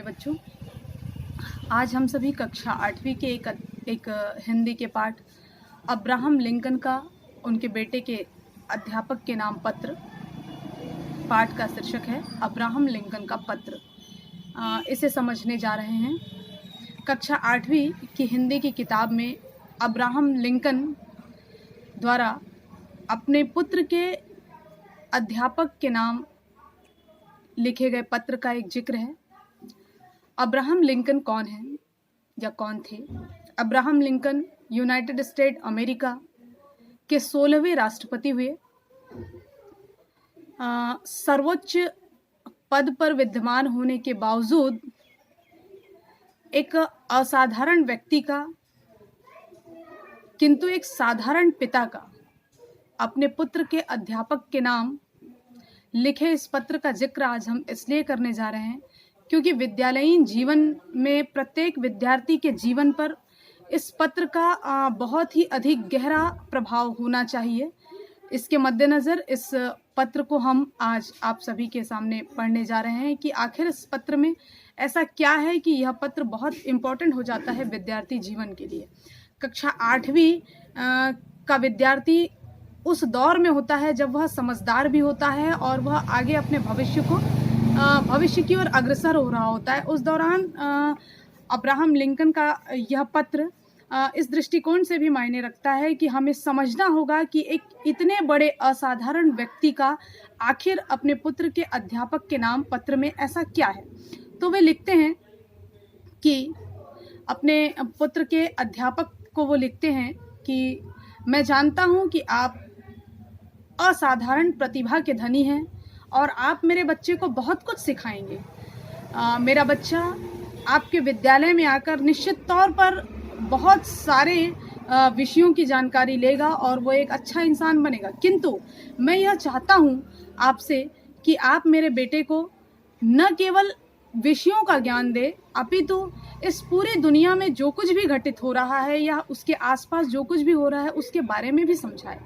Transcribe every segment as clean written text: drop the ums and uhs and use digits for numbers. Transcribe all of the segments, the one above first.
बच्चों, आज हम सभी कक्षा 8वीं के एक हिंदी के पाठ अब्राहम लिंकन का उनके बेटे के अध्यापक के नाम पत्र पाठ का शीर्षक है अब्राहम लिंकन का पत्र। इसे समझने जा रहे हैं। कक्षा 8वीं की हिंदी की किताब में अब्राहम लिंकन द्वारा अपने पुत्र के अध्यापक के नाम लिखे गए पत्र का एक जिक्र है। अब्राहम लिंकन कौन है या कौन थे? Abraham Lincoln United state America के 16वें राष्ट्रपति हुए। सर्वोच्च पद पर विद्यमान होने के बावजूद एक असाधारण व्यक्ति का, किंतु एक साधारण पिता का अपने पुत्र के अध्यापक के नाम लिखे इस पत्र का जिक्र आज हम इसलिए करने जा रहे हैं क्योंकि विद्यालयीन जीवन में प्रत्येक विद्यार्थी के जीवन पर इस पत्र का बहुत ही अधिक गहरा प्रभाव होना चाहिए। इसके मद्देनज़र इस पत्र को हम आज आप सभी के सामने पढ़ने जा रहे हैं कि आखिर इस पत्र में ऐसा क्या है कि यह पत्र बहुत इम्पोर्टेंट हो जाता है विद्यार्थी जीवन के लिए। कक्षा 8वीं का विद्यार्थी उस दौर में होता है जब वह समझदार भी होता है और वह आगे अपने भविष्य की ओर अग्रसर हो रहा होता है। उस दौरान अब्राहम लिंकन का यह पत्र इस दृष्टिकोण से भी मायने रखता है कि हमें समझना होगा कि एक इतने बड़े असाधारण व्यक्ति का आखिर अपने पुत्र के अध्यापक के नाम पत्र में ऐसा क्या है। तो वे लिखते हैं कि अपने पुत्र के अध्यापक को वो लिखते हैं कि मैं जानता हूं कि आप असाधारण प्रतिभा के धनी हैं और आप मेरे बच्चे को बहुत कुछ सिखाएंगे। मेरा बच्चा आपके विद्यालय में आकर निश्चित तौर पर बहुत सारे विषयों की जानकारी लेगा और वो एक अच्छा इंसान बनेगा, किंतु मैं यह चाहता हूँ आपसे कि आप मेरे बेटे को न केवल विषयों का ज्ञान दे अपितु इस पूरी दुनिया में जो कुछ भी घटित हो रहा है या उसके आसपास जो कुछ भी हो रहा है उसके बारे में भी समझाए।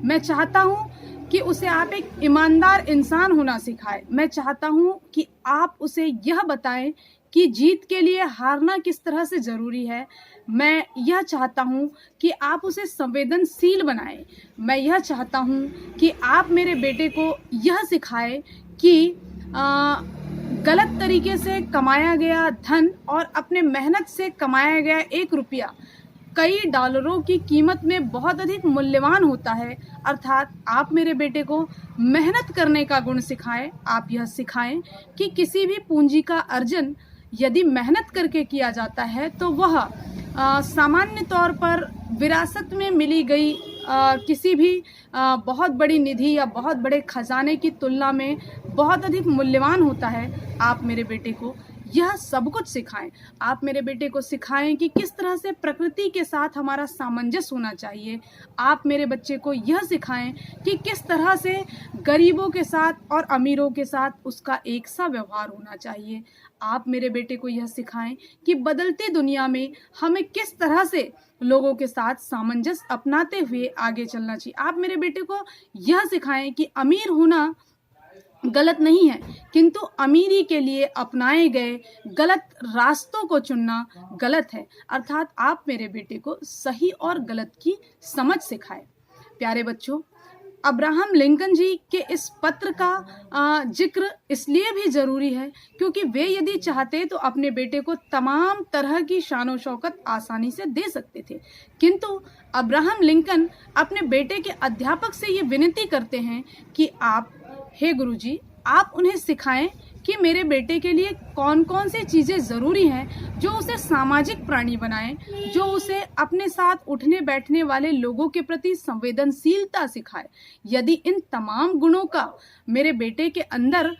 मैं चाहता हूँ कि उसे आप एक ईमानदार इंसान होना सिखाए। मैं चाहता हूँ कि आप उसे यह बताएं कि जीत के लिए हारना किस तरह से ज़रूरी है। मैं यह चाहता हूँ कि आप उसे संवेदनशील बनाएं। मैं यह चाहता हूँ कि आप मेरे बेटे को यह सिखाएं कि गलत तरीके से कमाया गया धन और अपने मेहनत से कमाया गया 1 रुपया कई डॉलरों की कीमत में बहुत अधिक मूल्यवान होता है। अर्थात आप मेरे बेटे को मेहनत करने का गुण सिखाएं। आप यह सिखाएं कि किसी भी पूंजी का अर्जन यदि मेहनत करके किया जाता है तो वह सामान्य तौर पर विरासत में मिली गई किसी भी बहुत बड़ी निधि या बहुत बड़े खजाने की तुलना में बहुत अधिक मूल्यवान होता है। आप मेरे बेटे को यह सब कुछ सिखाएं। आप मेरे बेटे को सिखाएं कि किस तरह से प्रकृति के साथ हमारा सामंजस्य होना चाहिए। आप मेरे बच्चे को यह सिखाएं कि किस तरह से गरीबों के साथ और अमीरों के साथ उसका एक सा व्यवहार होना चाहिए। आप मेरे बेटे को यह सिखाएं कि बदलती दुनिया में हमें किस तरह से लोगों के साथ सामंजस्य अपनाते हुए आगे चलना चाहिए। आप मेरे बेटे को यह सिखाएं कि अमीर होना गलत नहीं है, किंतु अमीरी के लिए अपनाए गए गलत रास्तों को चुनना गलत है। अर्थात आप मेरे बेटे को सही और गलत की समझ सिखाएं। प्यारे बच्चों, अब्राहम लिंकन जी के इस पत्र का जिक्र इसलिए भी ज़रूरी है क्योंकि वे यदि चाहते तो अपने बेटे को तमाम तरह की शान शौकत आसानी से दे सकते थे, किंतु अब्राहम लिंकन अपने बेटे के अध्यापक से ये विनती करते हैं कि आप, हे गुरुजी, आप उन्हें सिखाएं कि मेरे बेटे के लिए कौन कौन सी चीज़ें ज़रूरी हैं जो उसे सामाजिक प्राणी बनाएं, जो उसे अपने साथ उठने बैठने वाले लोगों के प्रति संवेदनशीलता सिखाए। यदि इन तमाम गुणों का मेरे बेटे के अंदर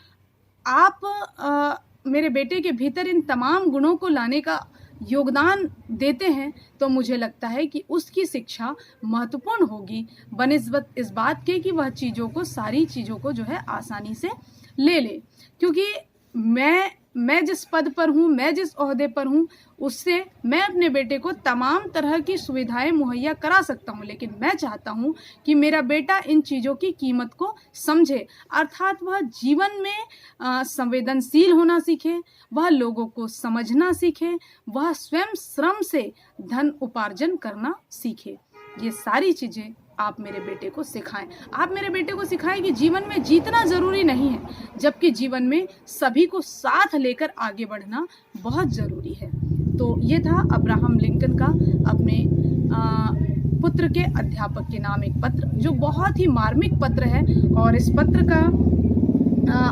मेरे बेटे के भीतर इन तमाम गुणों को लाने का योगदान देते हैं तो मुझे लगता है कि उसकी शिक्षा महत्वपूर्ण होगी बनिस्बत इस बात के कि वह सारी चीज़ों को जो है आसानी से ले ले। क्योंकि मैं मैं जिस पद पर हूँ, मैं जिस ओहदे पर हूँ, उससे मैं अपने बेटे को तमाम तरह की सुविधाएं मुहैया करा सकता हूँ, लेकिन मैं चाहता हूँ कि मेरा बेटा इन चीज़ों की कीमत को समझे, अर्थात वह जीवन में संवेदनशील होना सीखे, वह लोगों को समझना सीखे, वह स्वयं श्रम से धन उपार्जन करना सीखे। ये सारी चीज़ें आप मेरे बेटे को सिखाएं। आप मेरे बेटे को सिखाएं कि जीवन में जीतना ज़रूरी नहीं है, जबकि जीवन में सभी को साथ लेकर आगे बढ़ना बहुत ज़रूरी है। तो ये था अब्राहम लिंकन का अपने पुत्र के अध्यापक के नाम एक पत्र, जो बहुत ही मार्मिक पत्र है। और इस पत्र का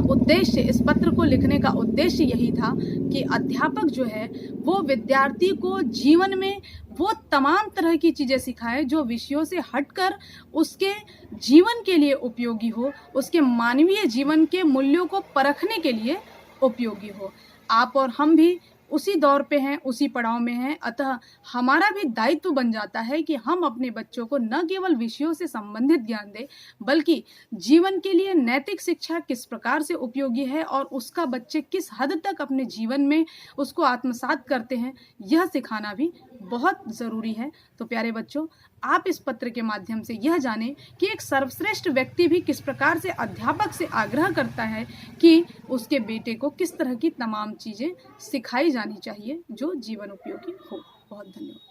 उद्देश्य, इस पत्र को लिखने का उद्देश्य यही था कि अध्यापक जो है वो विद्यार्थी को जीवन में वो तमाम तरह की चीज़ें सिखाए जो विषयों से हटकर उसके जीवन के लिए उपयोगी हो, उसके मानवीय जीवन के मूल्यों को परखने के लिए उपयोगी हो। आप और हम भी उसी दौर पे हैं, उसी पड़ाव में हैं, अतः हमारा भी दायित्व बन जाता है कि हम अपने बच्चों को न केवल विषयों से संबंधित ज्ञान दें, बल्कि जीवन के लिए नैतिक शिक्षा किस प्रकार से उपयोगी है और उसका बच्चे किस हद तक अपने जीवन में उसको आत्मसात करते हैं, यह सिखाना भी बहुत ज़रूरी है। तो प्यारे बच्चों, आप इस पत्र के माध्यम से यह जानें कि एक सर्वश्रेष्ठ व्यक्ति भी किस प्रकार से अध्यापक से आग्रह करता है कि उसके बेटे को किस तरह की तमाम चीज़ें सिखाई जानी चाहिए जो जीवन उपयोगी हो। बहुत धन्यवाद।